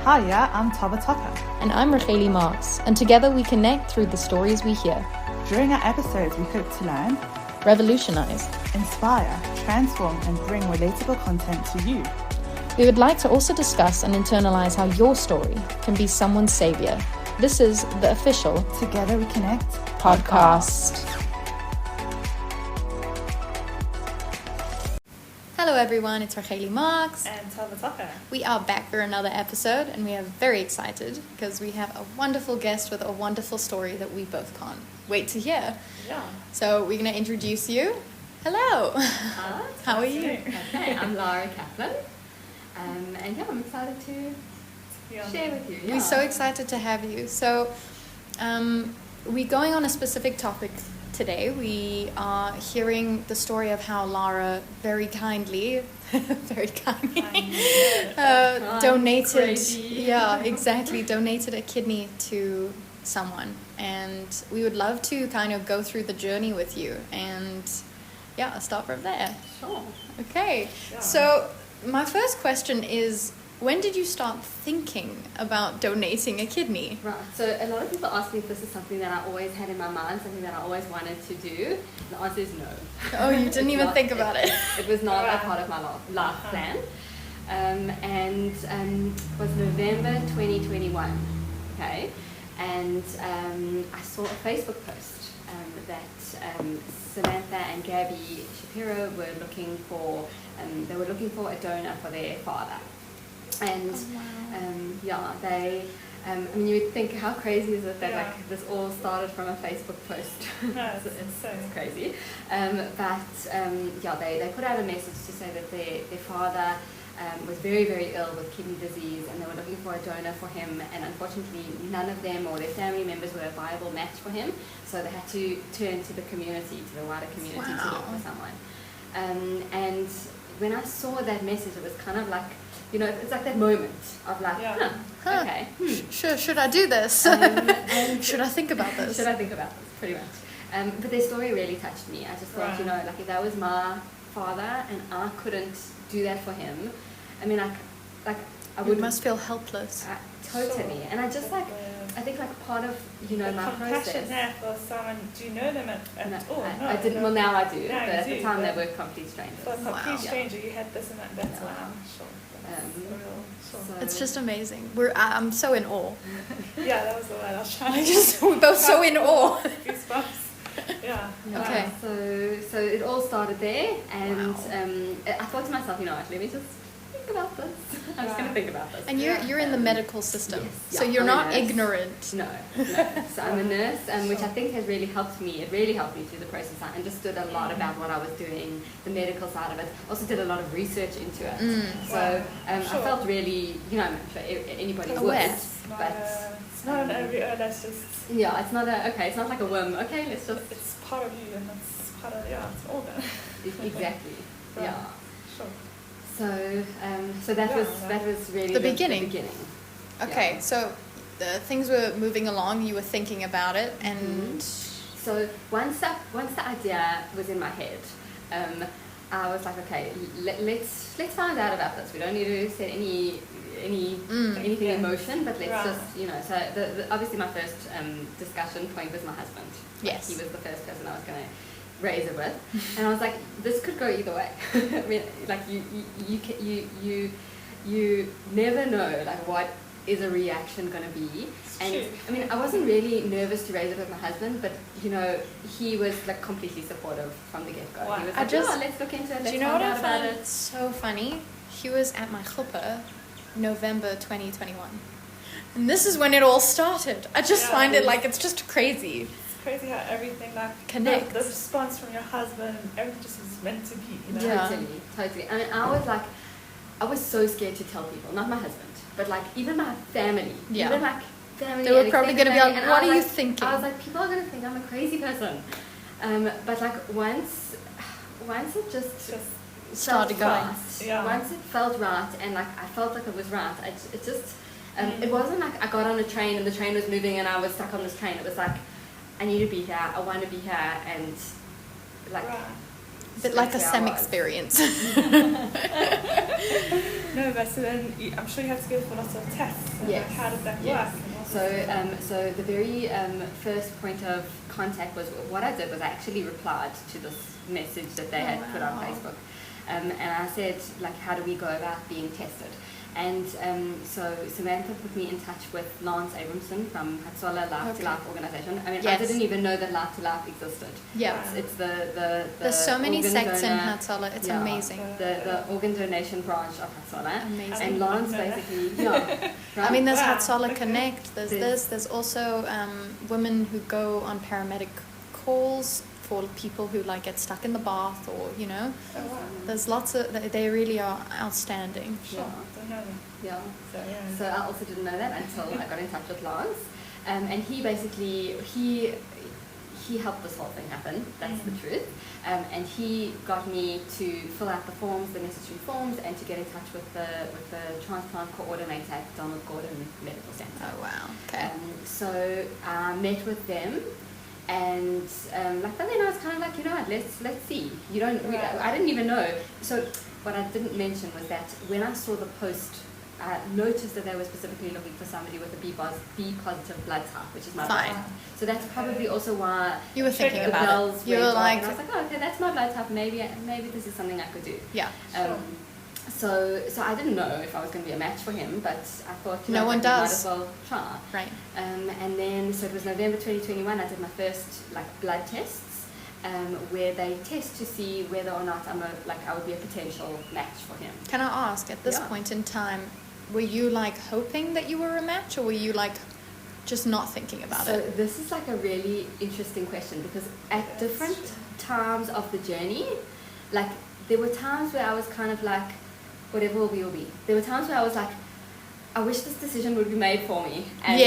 Hiya, I'm Tava Tucker. And I'm Racheli Marks, and together we connect through the stories we hear. During our episodes, we hope to learn, revolutionize, inspire, transform, and bring relatable content to you. We would like to also discuss and internalize how your story can be someone's savior. This is the official Together We Connect podcast. Hello everyone, it's Racheli Marks and Tava Tucker. We are back for another episode and we are very excited because we have a wonderful guest with a wonderful story that we both can't wait to hear. Yeah. So we're going to introduce you. Hello. Hi. How are you? Okay, I'm Lara Kaplan. And yeah, I'm excited to share with you. Yeah. We're so excited to have you. So we're going on a specific topic today. We are hearing the story of how Lara very kindly donated donated a kidney to someone, and we would love to kind of go through the journey with you and start from there. Sure. Okay. Yeah. So my first question is, when did you start thinking about donating a kidney? Right, so a lot of people ask me if this is something that I always had in my mind, something that I always wanted to do. The answer is no. Oh, you didn't even think about it. It was not a part of my life plan. And it was November 2021, okay? And I saw a Facebook post that Samantha and Gabby Shapiro were looking for a donor for their father. And you would think, how crazy is it that this all started from a Facebook post? No, it's crazy. They put out a message to say that their father was very, very ill with kidney disease, and they were looking for a donor for him, and unfortunately none of them or their family members were a viable match for him, so they had to turn to the community, to the wider community, to look for someone. And when I saw that message, it was kind of like, it's like that moment of like, okay. Sure, should I do this? And should I think about this? Should I think about this, pretty much. But their story really touched me. I just thought, if that was my father and I couldn't do that for him, I would... You must feel helpless. Totally. And I just I think part of, my process... there for someone, do you know them at all? No, I didn't, well now I do, now but at the time they were complete strangers. For a complete stranger, you had this and that's wow. Sure. It's just amazing. I'm so in awe. Yeah, that was the word I was trying to we're both so in awe. Goosebumps. Yeah. Okay. So it all started there, and I thought to myself, let me just think about this. I'm just going to think about this. And you're in the medical system, yes, so you're not nurse. Ignorant. No. So I'm a nurse, which I think has really helped me. It really helped me through the process. I understood a lot about what I was doing, the medical side of it. Also did a lot of research into it. So I felt really, I'm sure anybody aware. would, but it's not that's just... Yeah, it's not it's not like a whim. Okay, let's just... It's part of you, and it's part of, it's organ. Exactly. Right. Yeah. Sure. So that was really the beginning. Okay, yeah. So things were moving along. You were thinking about it, and so once the idea was in my head, I was like, okay, let's find out about this. We don't need to set anything in motion, but let's just So obviously my first discussion point was my husband. Yes, he was the first person I was going to raise it with, and I was like, this could go either way. I mean, you never know what is a reaction going to be. And I mean, I wasn't really nervous to raise it with my husband, but he was completely supportive from the get-go. Wow. He was like, let's look into it, let's do you know find what out I about find it. so funny? He was at my chuppah November 2021, and this is when it all started. I just find it it's just crazy. Crazy how everything connects. The response from your husband, everything just was meant to be. Totally. I mean, I was so scared to tell people, not my husband, but even my family. Yeah. Even family. They were probably going to be like, "What are you thinking?" I was like, people are going to think I'm a crazy person. But once it just started going. Once it felt right, and I felt like it was right, it just it wasn't like I got on a train and the train was moving and I was stuck on this train. It was like, I need to be here, I want to be here, and A bit like a straight to SEM ours. experience. No, but so then I'm sure you had to go for lots of tests. And Yes. like, how did that Yes. work? So the very first point of contact was what I did was I actually replied to this message that they had put on wow. Facebook, and I said like, how do we go about being tested? And so Samantha put me in touch with Lance Abramson from Hatsola Life to Life organization. I mean, Yes. I didn't even know that Life to Life existed. Yeah. It's the There's so many organ sects in donor- Hatsola. It's yeah, amazing. The organ donation branch of Hatsola. Amazing. And Lance basically, yeah. I mean, there's Wow. Hatsola Okay. Connect. There's this. There's also women who go on paramedic calls for people who like get stuck in the bath, or Oh, wow. there's lots of. They really are outstanding. Sure. Don't know them. Yeah. So, yeah. So I also didn't know that until I got in touch with Lance, and he basically he helped this whole thing happen. That's the truth. And he got me to fill out the forms, the necessary forms, and to get in touch with the transplant coordinator at Donald Gordon Medical Center. Oh wow. Okay. So I met with them, and but then I was kind of like, you know what, let's see. I didn't even know. So what I didn't mention was that when I saw the post, I noticed that they were specifically looking for somebody with a B positive blood type, which is my blood Fine. type. So that's probably also why You were thinking the about bells it. You were went off, like, and I was like, oh, okay, that's my blood type. Maybe this is something I could do. yeah. So I didn't know if I was going to be a match for him, but I thought, No one might does. as well try. Right. And then, so it was November 2021, I did my first blood tests, where they test to see whether or not I would be a potential match for him. Can I ask, at this Yeah. point in time, were you hoping that you were a match, or were you just not thinking about So it? this is a really interesting question, because at different times of the journey, there were times where I was kind of like, whatever will be, will be. There were times where I was like, I wish this decision would be made for me, and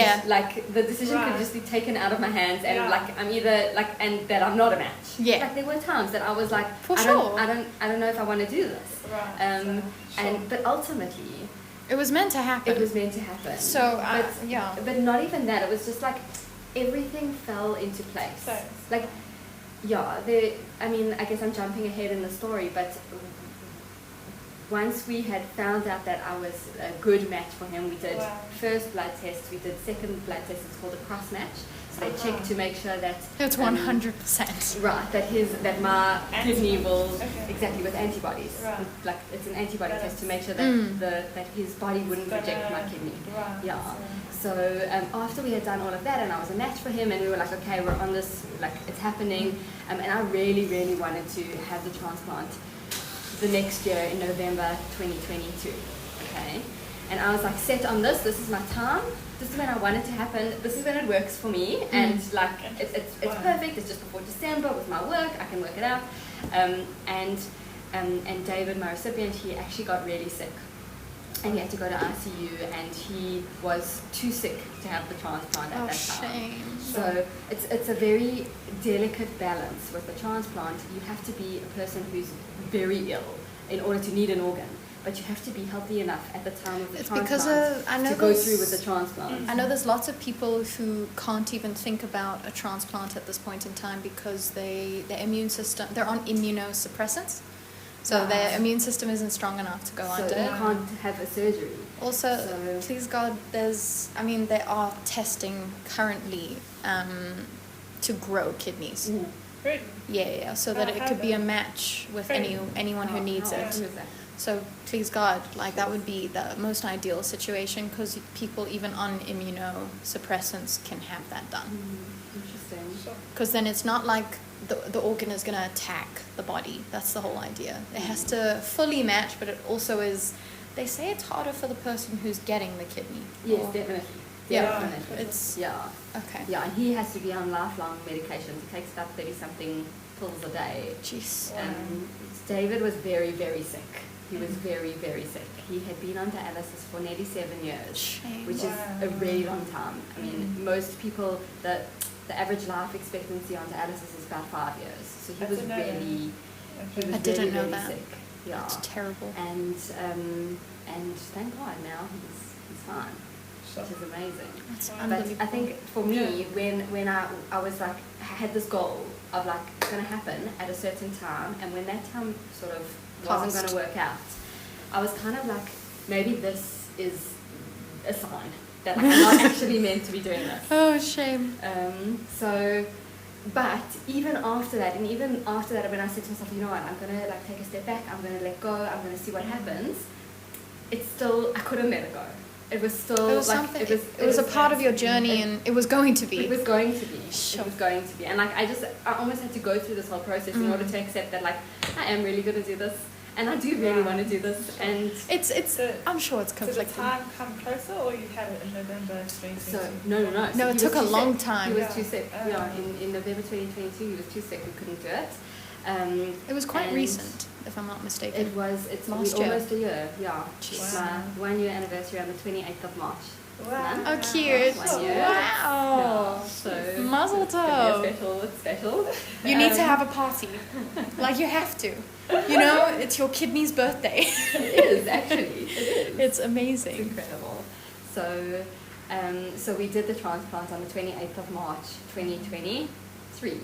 the decision could just be taken out of my hands, and I'm either and that I'm not a match. Yeah. There were times that I was like, For I sure. don't know if I want to do this. Right. But ultimately, It was meant to happen. it was meant to happen. So, yeah. But not even that. It was just everything fell into place. So- I guess I'm jumping ahead in the story, but once we had found out that I was a good match for him, we did first blood test, we did second blood test, it's called a cross match. So they checked to make sure that It's 100%. right, that my kidney will Okay. with antibodies. Right. It's an antibody test to make sure that that his body wouldn't reject my kidney. Right. Yeah. So after we had done all of that, and I was a match for him, and we were like, okay, we're on this, it's happening, and I really, really wanted to have the transplant the next year in November 2022. Okay. And I was set on this. This is my time. This is when I want it to happen. This is when it works for me, and it's perfect. It's just before December with my work. I can work it out. And David, my recipient, he actually got really sick, and he had to go to ICU, and he was too sick to have the transplant at that time. Shame. So it's a very delicate balance with the transplant. You have to be a person who's very ill in order to need an organ, but you have to be healthy enough at the time of the It's transplant because I know to go there's- through with the transplant. I know there's lots of people who can't even think about a transplant at this point in time because their immune system, they're on immunosuppressants. So their immune system isn't strong enough to go So under. you can't have a surgery. Also, So- please God, they are testing currently to grow kidneys. Really? Yeah, so that it could be a match with anyone who needs How it. awesome is that? So please God, that would be the most ideal situation, because people even on immunosuppressants can have that done. Interesting. Because then it's not like the organ is going to attack the body. That's the whole idea. It has to fully match, but it also is, they say it's harder for the person who's getting the kidney. Yes, Or- definitely. Yeah, Definitely. it's- Yeah. Okay. Yeah, and he has to be on lifelong medications. He takes about 30-something pills a day. Jeez. David was very, very sick. He was very, very sick. He had been on dialysis for nearly 7 years, Shame. which is a really long time. I mean, most people, the average life expectancy on dialysis is about 5 years. So he was really, I didn't know really that. sick. Yeah. It's terrible. And thank God now he's fine. which is amazing. That's But unbelievable. I think for me, when I was like, I had this goal of like, it's going to happen at a certain time, and when that time sort of wasn't going to work out, I was kind of like, maybe this is a sign that I'm not actually meant to be doing this. Oh, shame. But even after that, when I said to myself, you know what, I'm gonna like take a step back, I'm gonna let go, I'm gonna see what happens. It's still, I couldn't let it go. It was still It was like something. It was a part of your journey, and it was going to be. It was going to be. Sure. It was going to be, and like I almost had to go through this whole process in order to accept that like I am really gonna do this, and I do really want to do this, and It's. I'm sure it's Did the conflicting. time come closer, or you had it in November 2022? so no. No, So it he took was a too long sick. time. He was Yeah. too sick. In November 2022, he was too sick. We couldn't do it. It was quite and recent, if I'm not mistaken. It was. It's Last year. almost a year. Yeah. Jeez. It's Wow. my 1 year anniversary on the 28th of March. Wow. Oh, cute! 1 year. Wow! Yeah, so Mazel it's gonna be tov! it's special. You need to have a party, like you have to. You know, it's your kidney's birthday. It is actually. It is. It's It's amazing. incredible. So we did the transplant on the 28th of March 2023.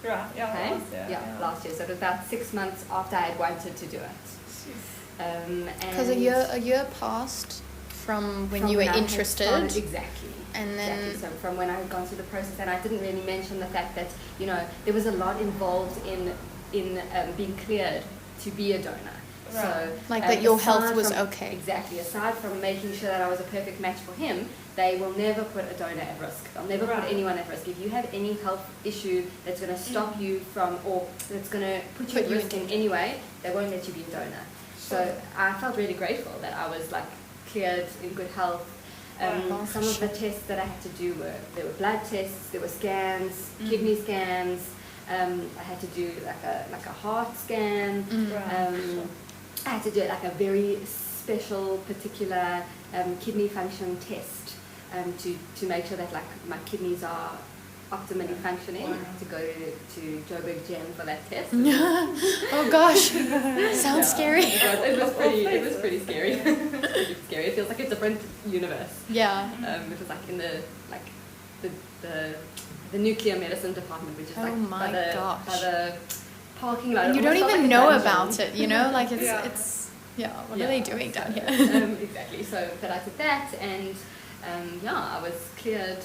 Right, yeah, Okay? last year, Yeah, last year. So it was about 6 months after I had wanted to do it. Because a year passed from when you were I had interested, started- exactly. and then Exactly. So from when I had gone through the process, and I didn't really mention the fact that there was a lot involved in being cleared to be a donor. Right. So like that your health aside was from- okay. Exactly. Aside from making sure that I was a perfect match for him, they will never put a donor at risk. They'll never put Right. anyone at risk. If you have any health issue that's going to stop you from, or that's going to put you at risk in any way, they won't let you be a donor. So I felt really grateful that I was like cleared in good health. Wow. Some of the tests that I had to do there were blood tests, there were scans, kidney scans. I had to do like a heart scan. Right. I had to do like a very special, particular kidney function test to make sure that like my kidneys are optimally functioning. I had to go to Joburg Gym for that test. Oh gosh, sounds scary. It was pretty scary. It was pretty scary. It feels like a different universe. Yeah. It was like in the nuclear medicine department, which is like Oh my gosh. by the parking lot. And you It don't almost felt even like a know dungeon. about it, you know? Like Yeah. what are they doing down here? Exactly. So, but I did that, and I was cleared.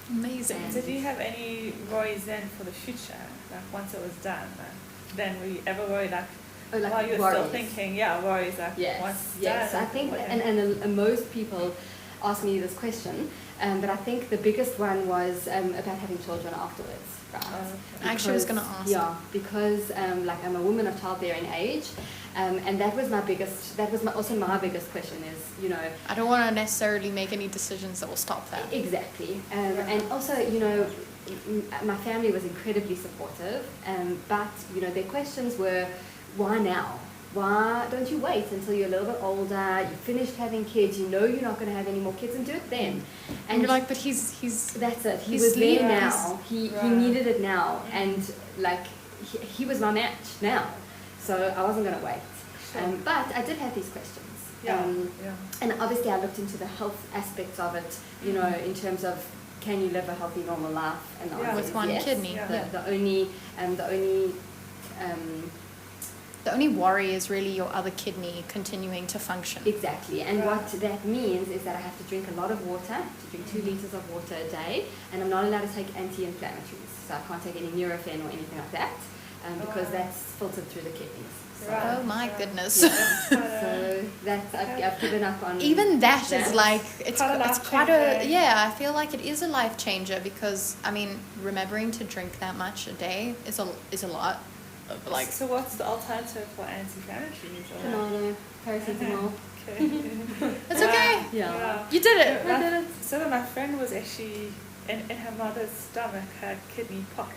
Amazing. Did you have any worries then for the future? Like once it was done, then were you ever worried like Oh, like while you were worries. still thinking, worries like once it's Yes. done? I think, what and most people ask me this question, but I think the biggest one was about having children afterwards. Right? okay. I actually was gonna ask. Yeah, because like I'm a woman of childbearing age, and that was also my biggest question is, I don't want to necessarily make any decisions that will stop that. exactly, and also my family was incredibly supportive, but their questions were, why now? Why don't you wait until you're a little bit older, you've finished having kids, you know you're not going to have any more kids, and do it then. And you're like, but he's That's it. He he's was there sleeping. now. He Right. needed it now, and like he was my match now, so I wasn't going to wait. Sure. But I did have these questions. Yeah. And obviously I looked into the health aspects of it, in terms of, can you live a healthy, normal life? And the Yeah. answer With is one yes. kidney. Yeah. The only the only worry is really your other kidney continuing to function. exactly, and Right. what that means is that I have to drink a lot of water, to drink 2 liters of water a day, and I'm not allowed to take anti-inflammatories, so I can't take any Nurofen or anything like that, because wow. that's filtered through the kidneys. So, Right. Oh my goodness. so that's I've given up on Even that is that. like it's Quite a it's life quite a changer. I feel like it is a life changer, because I mean, remembering to drink that much a day is a lot. Like so what's the alternative for anti-inflammatories? Or Banana, paracetamol. Okay. it's okay. Yeah. You did it. Yeah. We did it. So then my friend was actually in her mother's stomach had kidney pots.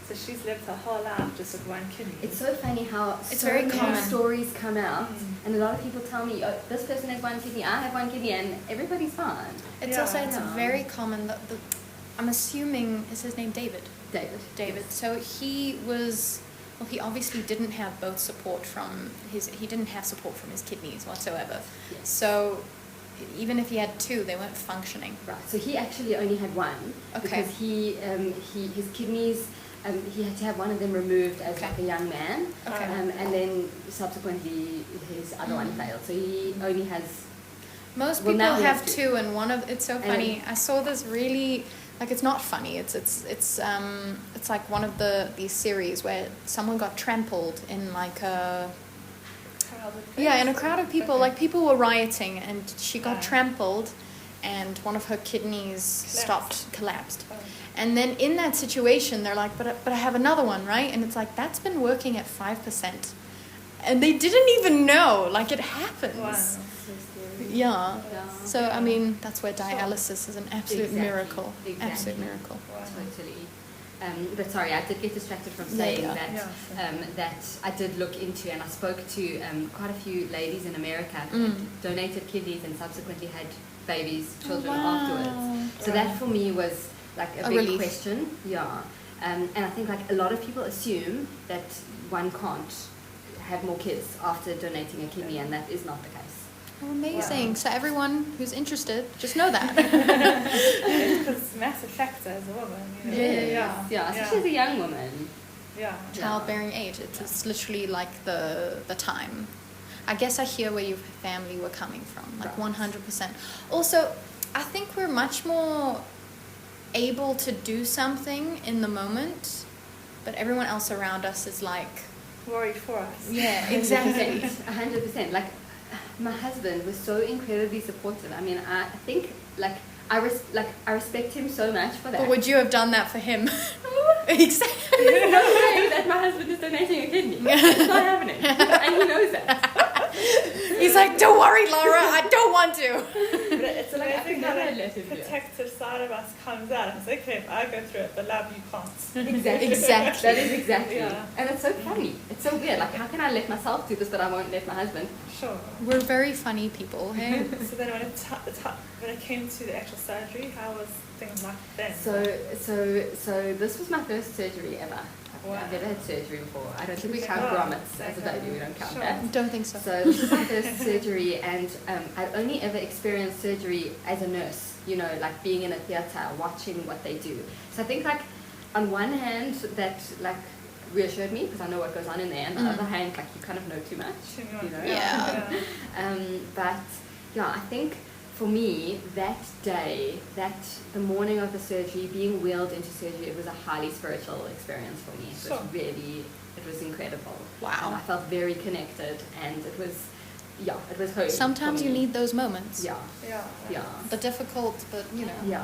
So she's lived her whole life just with one kidney. It's so funny how It's so very many common. stories come out, Mm. and a lot of people tell me, oh, this person has one kidney, I have one kidney, and everybody's fine. It's Yeah. also Yeah. very common that I'm assuming is his name David. David. So he obviously didn't have both support from he didn't have support from his kidneys whatsoever. Yes. So even if he had 2, they weren't functioning. Right. So he actually only had 1 because his kidneys. He had to have one of them removed as like a young man, and then subsequently his other one failed. So he only has. Most people have 2, and one of it's so funny. I saw this really, like, it's not funny. It's like one of these series where someone got trampled in like a. Yeah, in a crowd of people, like people were rioting, and she got trampled, and one of her kidneys collapsed. Oh. And then in that situation, they're like, but I have another one, right? And it's like, that's been working at 5%. And they didn't even know, like, it happens. Wow. So scary. Yeah. So, I mean, that's where dialysis is an absolute miracle. Exactly. Absolute miracle. Wow. Totally. But sorry, I did get distracted from saying that I did look into, and I spoke to quite a few ladies in America who donated kidneys and subsequently had children afterwards. So that for me was like a big relief. Question. Yeah. And I think like a lot of people assume that one can't have more kids after donating a kidney, and that is not the case. Oh, amazing. Wow. So everyone who's interested, just know that. It's a massive factor as a woman. You know? Yeah, especially as a young woman. Yeah. Childbearing age, it's literally like the time. I guess I hear where your family were coming from, like 100%. Also, I think we're much more able to do something in the moment, but everyone else around us is like worried for us. Yeah, exactly. 100%. Like my husband was so incredibly supportive. I mean, I think like I respect him so much for that. But would you have done that for him? Exactly. There's no way that my husband is donating a kidney. It's not happening, and he knows that. He's like, don't worry, Lara, I don't want to. But it's amazing how that protective side of us comes out. It's okay if I go through it, but love, you can't. Exactly. That is exactly. Yeah. And it's so funny. It's so weird. Like, how can I let myself do this, but I won't let my husband? Sure. We're very funny people, hey? So then when it came to the actual surgery, how was things like then? So this was my first surgery ever. Wow. I've never had surgery before. I don't think we count grommets as a baby. We don't count that. Don't think so. So this was my first surgery, and I'd only ever experienced surgery as a nurse. You know, like being in a theatre, watching what they do. So I think, like, on one hand, that like reassured me because I know what goes on in there, and on the other hand, like you kind of know too much. You know. Yeah. But yeah, I think. For me, that day, the morning of the surgery, being wheeled into surgery, it was a highly spiritual experience for me. It was incredible. Wow. And I felt very connected, and it was hope. Sometimes you need those moments. Yeah. The difficult, but you know. Yeah.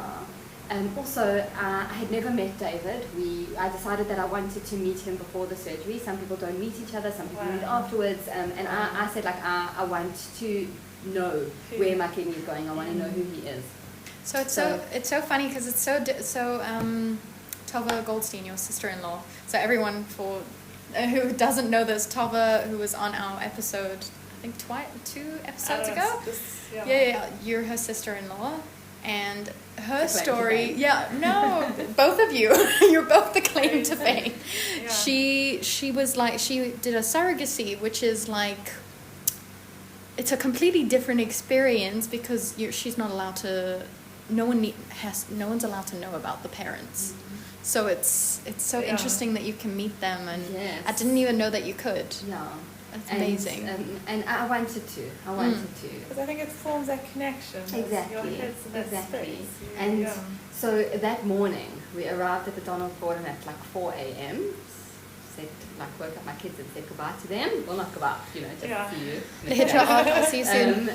And also, I had never met David. I decided that I wanted to meet him before the surgery. Some people don't meet each other, some people meet afterwards. And I said, like, I want to know where my kidney is going. I want to know who he is. So it's so funny because it's so Tova Goldstein, your sister-in-law. So everyone who doesn't know this, Tova, who was on our episode, I think 2 episodes ago. You're her sister-in-law, and her story. Both of you, you're both the claim to fame. Yeah. She was like, she did a surrogacy, which is like. It's a completely different experience because she's not allowed to. No one's allowed to know about the parents. Mm-hmm. So it's so interesting that you can meet them, and I didn't even know that you could. Yeah, it's amazing. And I wanted to. Because I think it forms that connection. Exactly. Your head's in that space. And so that morning we arrived at the Donald Fordham at like 4 a.m. Woke up my kids and said goodbye to them. Well, not goodbye, you know, just see you. They hit your heart. I'll see you soon.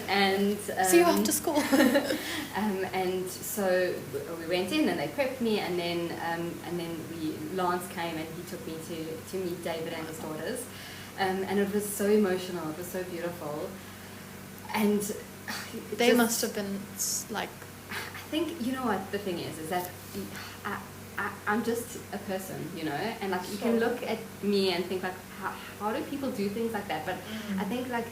See you after school. And so we went in and they prepped me, and then Lance came and he took me to meet David and his daughters, and it was so emotional. It was so beautiful, and they must have been like. I think you know what the thing is that. I'm just a person, you know, and like you can look at me and think like, how do people do things like that? But I think like,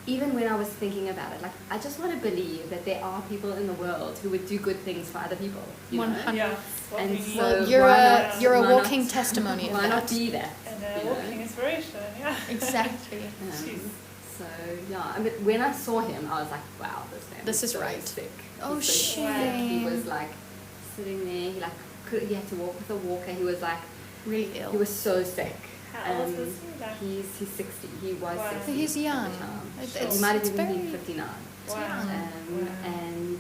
even when I was thinking about it, like I just want to believe that there are people in the world who would do good things for other people. You 100. Know? And so you're a walking testimony. Why not be that? And walking inspiration, Exactly. So yeah, I mean, when I saw him, I was like, wow, This is so right. sick. Oh, He's so sick. shame. He was like sitting there. He had to walk with a walker. He was like Really ill. he was so sick. How old was he? Like, He's 60. He was Wow. 60. He's young. At the time. It's- He might have it's even been very- 59. wow. young. And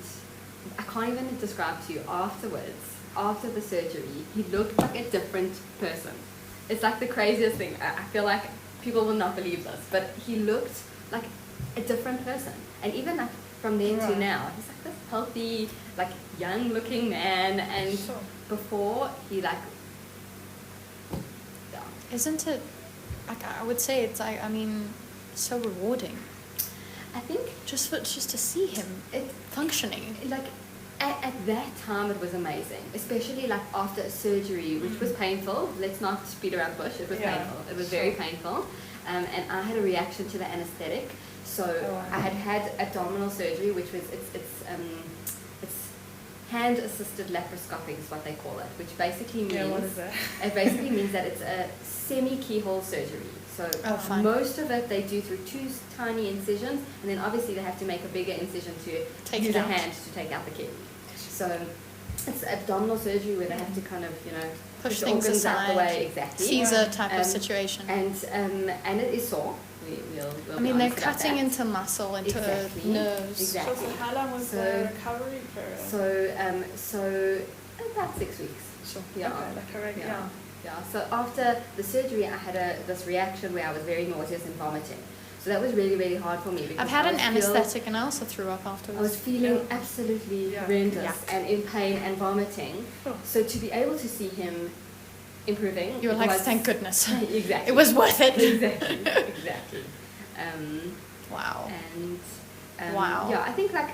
I can't even describe to you afterwards, after the surgery, he looked like a different person. It's like the craziest thing. I feel like people will not believe this, but he looked like a different person. And even like from then to Right. now, he's like this healthy, like young looking man. And Sure. before he like, yeah. Isn't it, like, I would say it's, I mean, so rewarding. I think Just to see him it functioning. like at that time it was amazing, especially like after a surgery, which was painful. Let's not beat around the bush. It was Yeah, painful. It was sure. very painful, and I had a reaction to the anesthetic. So wow. I had abdominal surgery, which was it's hand assisted laparoscopy is what they call it, which basically means Yeah, what is that? it basically means that it's a semi keyhole surgery. So Oh, fine. most of it they do through two tiny incisions, and then obviously they have to make a bigger incision to Take use it a out. hand to take out the kidney. So it's abdominal surgery where they have to kind of, Push the things organs out aside. the way, exactly. Caesar type of Um, situation. And it is sore. We'll I be mean, they're honest about cutting that. into muscle, into Exactly. nerves. Exactly. So how long was So- the recovery period? So about 6 weeks. Sure. Yeah. Okay, like a regular. Yeah. Yeah. So after the surgery, I had this reaction where I was very nauseous and vomiting. So that was really, really hard for me. Because I've had I an would feel- anesthetic and I also threw up I was afterwards. feeling Yeah. absolutely Yeah. horrendous Yuck. and in pain and vomiting. Sure. So to be able to see him improving, You were it like, was- thank goodness. Exactly. It was worth it. exactly. Exactly. Wow. And Wow. yeah, I think like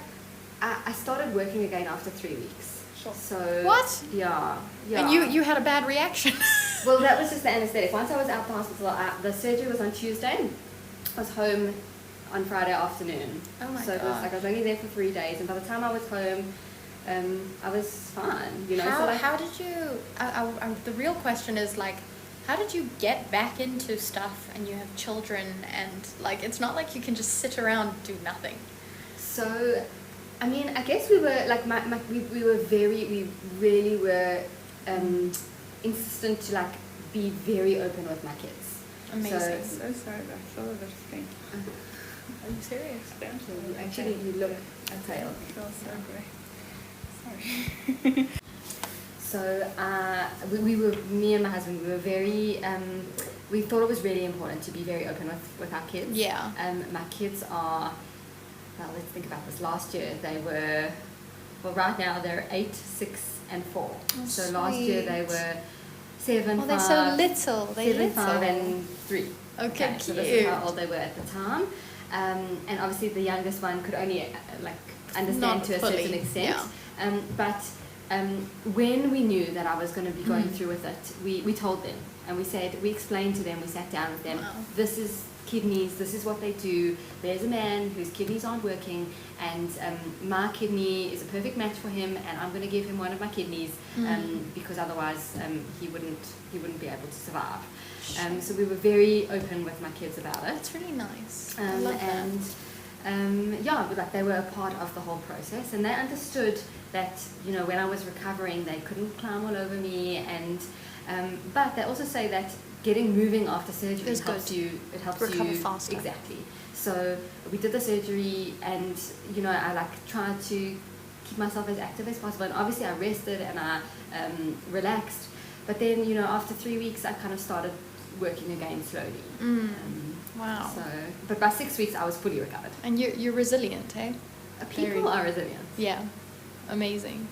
I started working again after 3 weeks. Sure. So What? Yeah. Yeah. And you had a bad reaction. Well, that was just the anesthetic. Once I was out the hospital, the surgery was on Tuesday. I was home on Friday afternoon. Oh my so it was God. like I was only there for 3 days, and by the time I was home, I was fine. How did you? The real question is like, how did you get back into stuff? And you have children, and like, it's not like you can just sit around and do nothing. So, I mean, I guess we were like we really were insistent to like be very open with my kids. Amazing. I'm so sorry, but I saw this thing. Are you serious? Actually, you look pale. I feel so great. Sorry. So me and my husband, we were very, we thought it was really important to be very open with our kids. Yeah. My kids are, well, let's think about this. Last year they were, well, right now they're 8, 6, and 4. Oh, so last year they sweet. were 7, Oh, 5, they're so little. They're 7, little. 5, and 3. Okay, So this is how cute. old they were at the time. And obviously the youngest one could only understand Not to a fully, certain extent. yeah. But when we knew that I was going to be going Mm. through with it, we told them and we explained to them, we sat down with them, Wow. this is kidneys, this is what they do. There's a man whose kidneys aren't working, and my kidney is a perfect match for him, and I'm going to give him one of my kidneys because otherwise he wouldn't be able to survive. So we were very open with my kids about it. That's really nice. I love And but like they were a part of the whole process, and they understood that when I was recovering, they couldn't climb all over me, and but they also say that getting moving after surgery Is helps good. you. It helps Recover you faster. Exactly. So we did the surgery, and I like tried to keep myself as active as possible, and obviously I rested and I relaxed. But then after 3 weeks, I kind of started working again slowly. Wow. So, but by 6 weeks, I was fully recovered. And you're resilient, hey? People are resilient. Yeah. Amazing.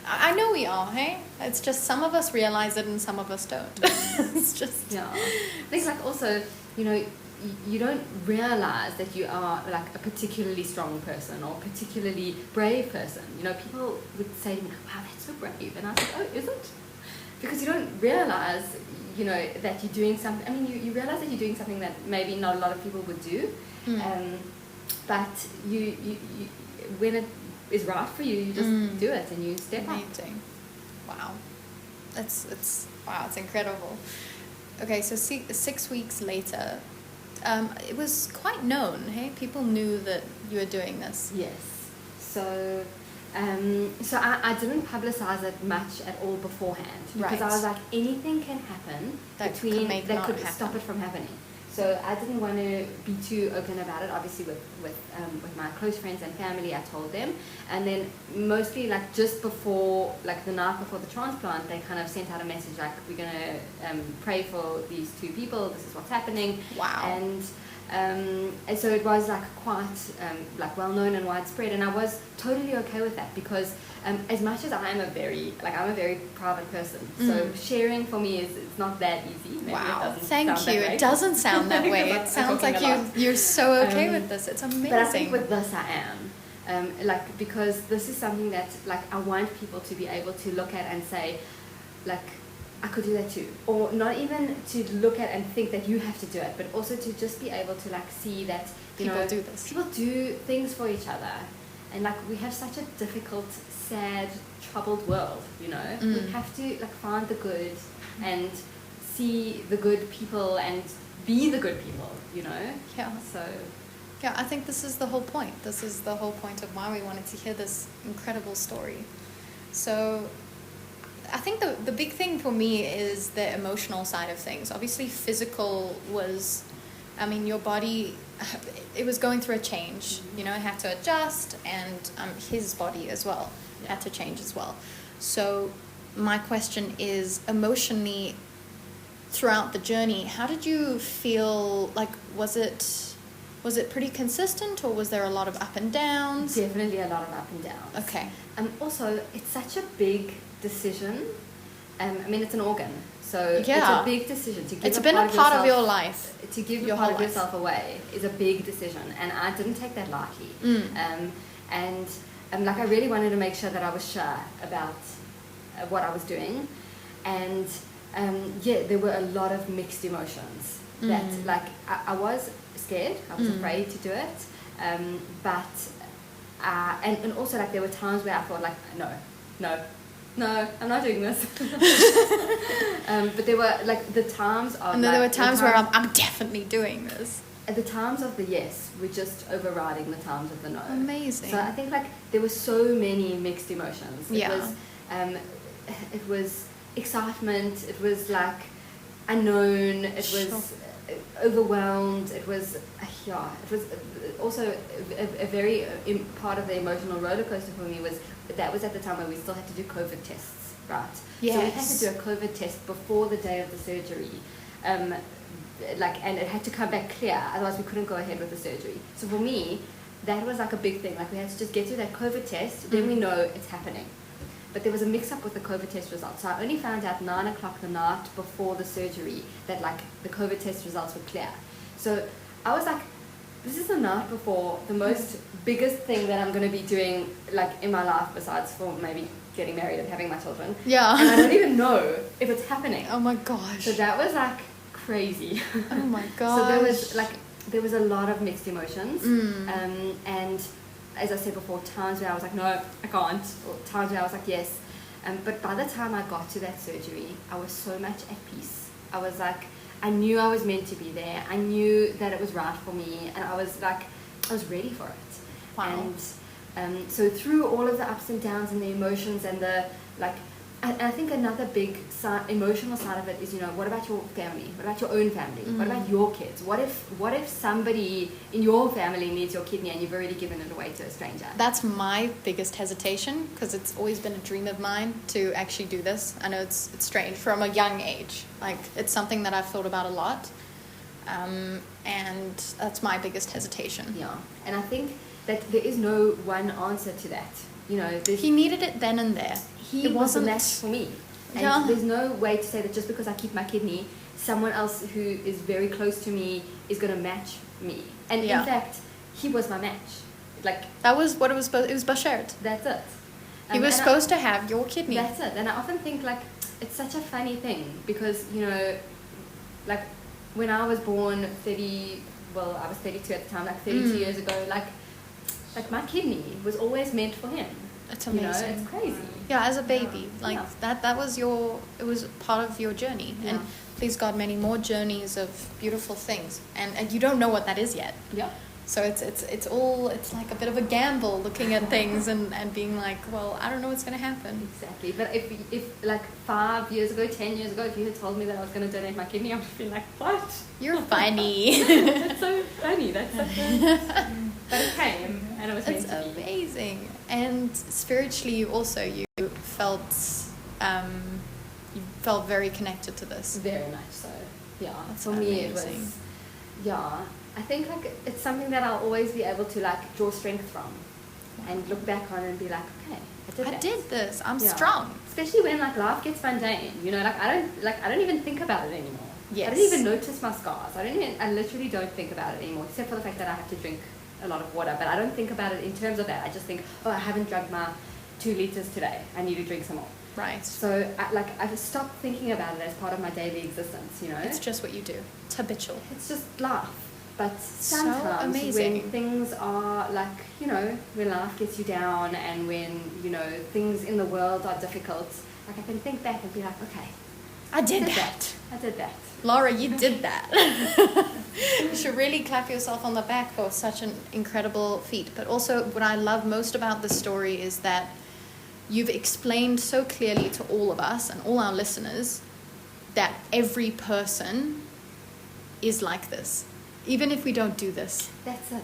I know we are, hey? It's just some of us realize it and some of us don't. It's just... Yeah. I think like also, you don't realize that you are like a particularly strong person or particularly brave person. People would say to me, wow, that's so brave. And I was like, oh, is it? Because you don't realize, that you're doing something. I mean, you realize that you're doing something that maybe not a lot of people would do. But you when it is right for you, you just do it and you step up. Amazing. Wow. It's incredible. Okay, so 6 weeks later, it was quite known, hey? People knew that you were doing this. Yes. So I didn't publicize it much at all beforehand, because I was like, anything can happen that could stop it from happening. So I didn't want to be too open about it. Obviously, with my close friends and family, I told them, and then mostly like just before, like the night before the transplant, they kind of sent out a message like, we're gonna pray for these 2 people. This is what's happening. Wow. And so it was like quite like well known and widespread, and I was totally okay with that, because as much as I'm a very private person, so sharing for me is it's not that easy. Maybe wow, thank you. It doesn't sound that way. It sounds like you're so okay with this. It's amazing. But I think with this I am, like, because this is something that like I want people to be able to look at and say, like, I could do that too. Or not even to look at and think that you have to do it, but also to just be able to like see that people do this. People do things for each other. And like we have such a difficult, sad, troubled world, We have to like find the good and see the good people and be the good people, Yeah. So yeah, I think this is the whole point. This is the whole point of why we wanted to hear this incredible story. So I think the big thing for me is the emotional side of things. Obviously, physical was, your body, it was going through a change. It had to adjust, and his body as well had to change as well. So my question is, emotionally, throughout the journey, how did you feel? Like, was it pretty consistent, or was there a lot of up and downs? Definitely a lot of up and downs. Okay. Also, it's such a big decision. It's an organ, so it's yeah. a big decision to give. It's been a part of your life. To give your part whole of life. yourself away is a big decision, and I didn't take that lightly. Like I really wanted to make sure that I was sure about what I was doing, and there were a lot of mixed emotions. That like I was scared, I was afraid to do it, but and also like there were times where I thought like no, I'm not doing this. But there were like the times of... And then there were times where I'm definitely doing this. At the times of the yes were just overriding the times of the no. Amazing. So I think like there were so many mixed emotions. It was excitement, it was like unknown, it was overwhelmed, it was also a very part of the emotional roller coaster for me was that was at the time where we still had to do COVID tests, right? Yes. So we had to do a COVID test before the day of the surgery, and it had to come back clear, otherwise we couldn't go ahead with the surgery. So for me, that was like a big thing. Like we had to just get through that COVID test, then we know it's happening. But there was a mix-up with the COVID test results. So I only found out 9 o'clock the night before the surgery that like the COVID test results were clear. So I was like, this is the night before the most biggest thing that I'm going to be doing like in my life, besides for maybe getting married and having my children. Yeah. And I don't even know if it's happening. Oh my gosh. So that was like crazy. Oh my gosh. So there was a lot of mixed emotions. And as I said before, times where I was like, no, I can't. Or times where I was like, yes. But by the time I got to that surgery, I was so much at peace. I was like, I knew I was meant to be there. I knew that it was right for me. And I was ready for it. Wow. And so through all of the ups and downs and the emotions and the, like, and I think another big emotional side of it is, what about your family? What about your own family? What about your kids? What if somebody in your family needs your kidney and you've already given it away to a stranger? That's my biggest hesitation, because it's always been a dream of mine to actually do this. I know it's strange from a young age. Like, it's something that I've thought about a lot. And that's my biggest hesitation. Yeah. And I think that there is no one answer to that. He needed it then and there. It wasn't that for me. And there's no way to say that just because I keep my kidney, someone else who is very close to me is going to match me. And in fact, he was my match. Like, that was what it was supposed. It was Bashert. That's it. He was supposed to have your kidney. That's it. And I often think like it's such a funny thing because like when I was born I was 32 at the time, like 32 years ago, like my kidney was always meant for him. It's amazing. It's crazy. Yeah, as a baby, that was it was part of your journey. Yeah. And please God, many more journeys of beautiful things. And you don't know what that is yet. Yeah. So it's like a bit of a gamble looking at things and being like, well, I don't know what's going to happen. Exactly. But if like 5 years ago, 10 years ago, if you had told me that I was going to donate my kidney, I would have been like, what? You're funny. That's so funny. That's so funny. But it came, and it was meant It's to be. amazing. And spiritually, you felt very connected to this. Very much so. Yeah. That's For me, it amazing. was. Yeah. I think like it's something that I'll always be able to like draw strength from, and look back on and be like, okay, I did this. I'm Yeah. strong. Especially when like life gets mundane, you know, like I don't even think about it anymore. Yes. I don't even notice my scars. I literally don't think about it anymore, except for the fact that I have to drink a lot of water. But I don't think about it in terms of that. I just think, oh, I haven't drunk my 2 liters today. I need to drink some more. Right. So I've stopped thinking about it as part of my daily existence. You know, It's just what you do. It's habitual. it's just life. But So sometimes amazing. when things are like, you know, when life gets you down and when, you know, things in the world are difficult, like I can think back and be like, okay, I did that. I did that. Laura, you did that. You should really clap yourself on the back for such an incredible feat. But also what I love most about this story is that you've explained so clearly to all of us and all our listeners that every person is like this, even if we don't do this. That's it.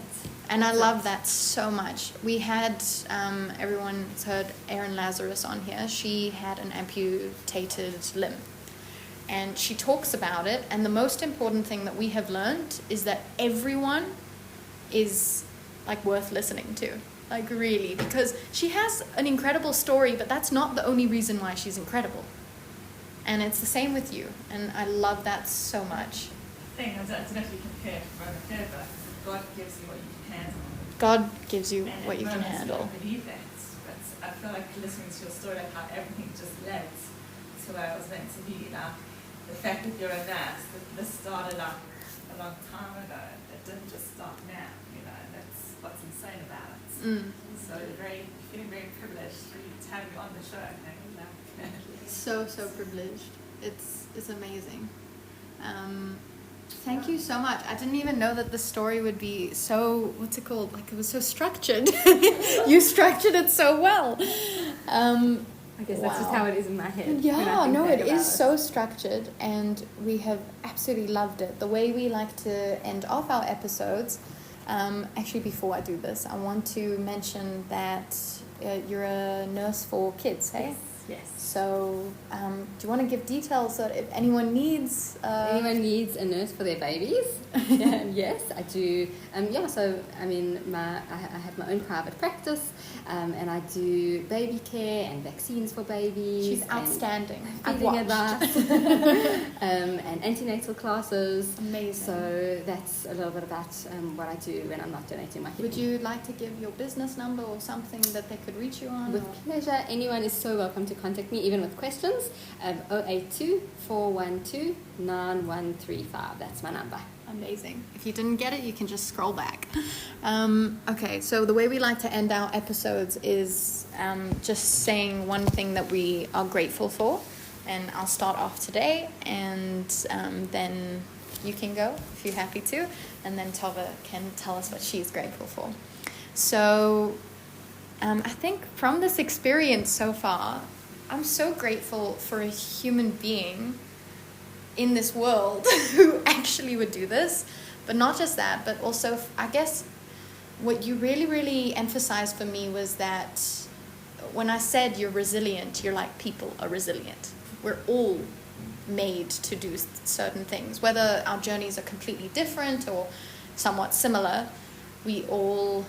And I That's love it. that so much. We had, everyone's heard Erin Lazarus on here. She had an amputated limb. And she talks about it. And the most important thing that we have learned is that everyone is like worth listening to. Like really. Because she has an incredible story, but that's not the only reason why she's incredible. And it's the same with you. And I love that so much. Thing is that it's actually compared from over here, but God gives you what you can handle. God gives you And what at you can moments handle. I don't believe that, but I feel like listening to your story, like how everything just led to where I was meant to be. Like the fact that you're a nurse, that this started like a long time ago. It didn't just start now, you know. And that's what's insane about it. So feeling very privileged to have you on the show. So privileged. It's amazing. Thank you so much. I didn't even know that the story would be so, what's it called? Like it was so structured. You structured it so well. I guess that's just how it is in my head. when I Yeah, think no, back it about is so structured and we have absolutely loved it. The way we like to end off our episodes, actually before I do this, I want to mention that you're a nurse for kids, hey? Yes. So, do you want to give details that if anyone needs... Anyone needs a nurse for their babies? Yes, I do. So I mean, I have my own private practice, and I do baby care and vaccines for babies. She's outstanding. I've Feeding watched. advice, and antenatal classes. Amazing. So that's a little bit about what I do when I'm not donating my kidney. Would you like to give your business number or something that they could reach you on? With pleasure. Anyone is so welcome to contact me, even with questions. 082 412 9135. That's my number. Amazing. If you didn't get it, you can just scroll back. Okay, so the way we like to end our episodes is just saying one thing that we are grateful for. And I'll start off today, and then you can go if you're happy to. And then Tova can tell us what she's grateful for. So I think from this experience so far, I'm so grateful for a human being in this world who actually would do this. But not just that, but also I guess what you really, really emphasized for me was that when I said you're resilient, you're like people are resilient. We're all made to do certain things. Whether our journeys are completely different or somewhat similar, we all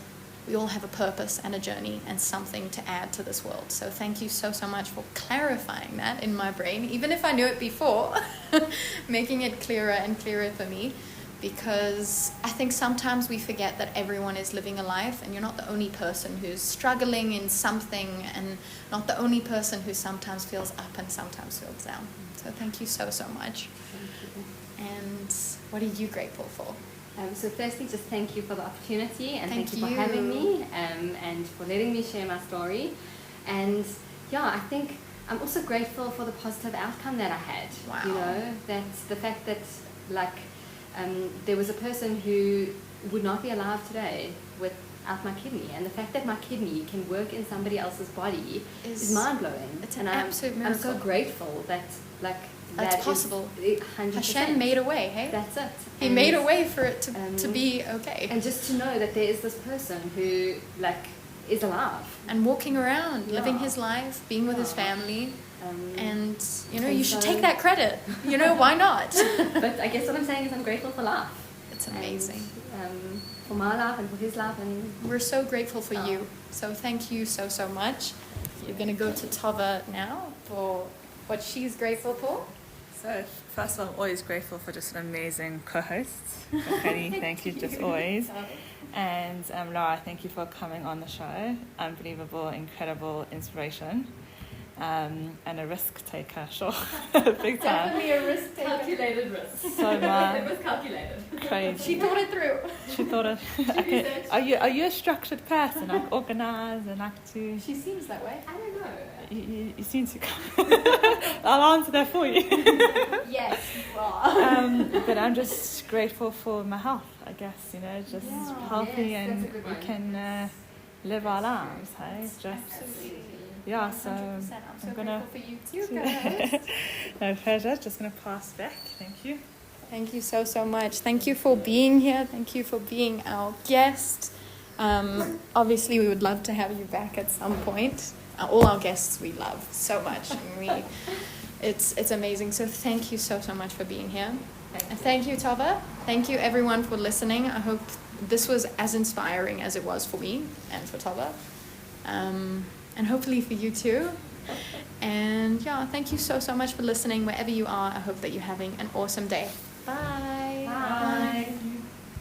have a purpose and a journey and something to add to this world. So thank you so much for clarifying that in my brain, even if I knew it before, making it clearer and clearer for me, because I think sometimes we forget that everyone is living a life and you're not the only person who's struggling in something and not the only person who sometimes feels up and sometimes feels down. So thank you so much. Thank you. And what are you grateful for? So firstly, just thank you for the opportunity and Thank thank you for having me and for letting me share my story. And yeah, I think I'm also grateful for the positive outcome that I had. Wow. You know, that the fact that like there was a person who would not be alive today without my kidney, and the fact that my kidney can work in somebody else's body is mind blowing. It's an and absolute miracle. I'm so grateful that like That's that possible. 100%. Hashem made a way, hey? That's it. He made a way for it to be okay. And just to know that there is this person who like is alive And walking around, living Yeah. his life, being with his Yeah. family. And, you know, and you should so- take that credit. You know, why not? But I guess what I'm saying is I'm grateful for life. It's amazing. And, for my life and for his life, and We're so grateful for you. So thank you so, so much. You're going to go to Tova now for what she's grateful for. So, first of all, I'm always grateful for just an amazing co-host. Penny, thank you, just always. And Lara, thank you for coming on the show. Unbelievable, incredible inspiration. And a risk taker, sure. Big time. definitely a risk taker. Calculated risk. So It was calculated. crazy. She thought it through. She thought of. researched. Are you a structured person? Like organized and like to. She seems that way. I don't know. You seem to. I'll answer that for you. Yes, you are. But I'm just grateful for my health. I guess just healthy, Yes, and that's a good we one. can live our lives. Hey, just yeah. So 100%. I'm so I'm gonna. grateful for you too, guys. No pleasure. Just gonna pass back. Thank you. Thank you so, so much. Thank you for being here. Thank you for being our guest. Obviously, we would love to have you back at some point. All our guests we love so much. And it's amazing. So thank you so, so much for being here. And thank you, Tova. Thank you, everyone, for listening. I hope this was as inspiring as it was for me and for Tova. And hopefully for you too. And yeah, thank you so, so much for listening wherever you are. I hope that you're having an awesome day. Bye. Bye.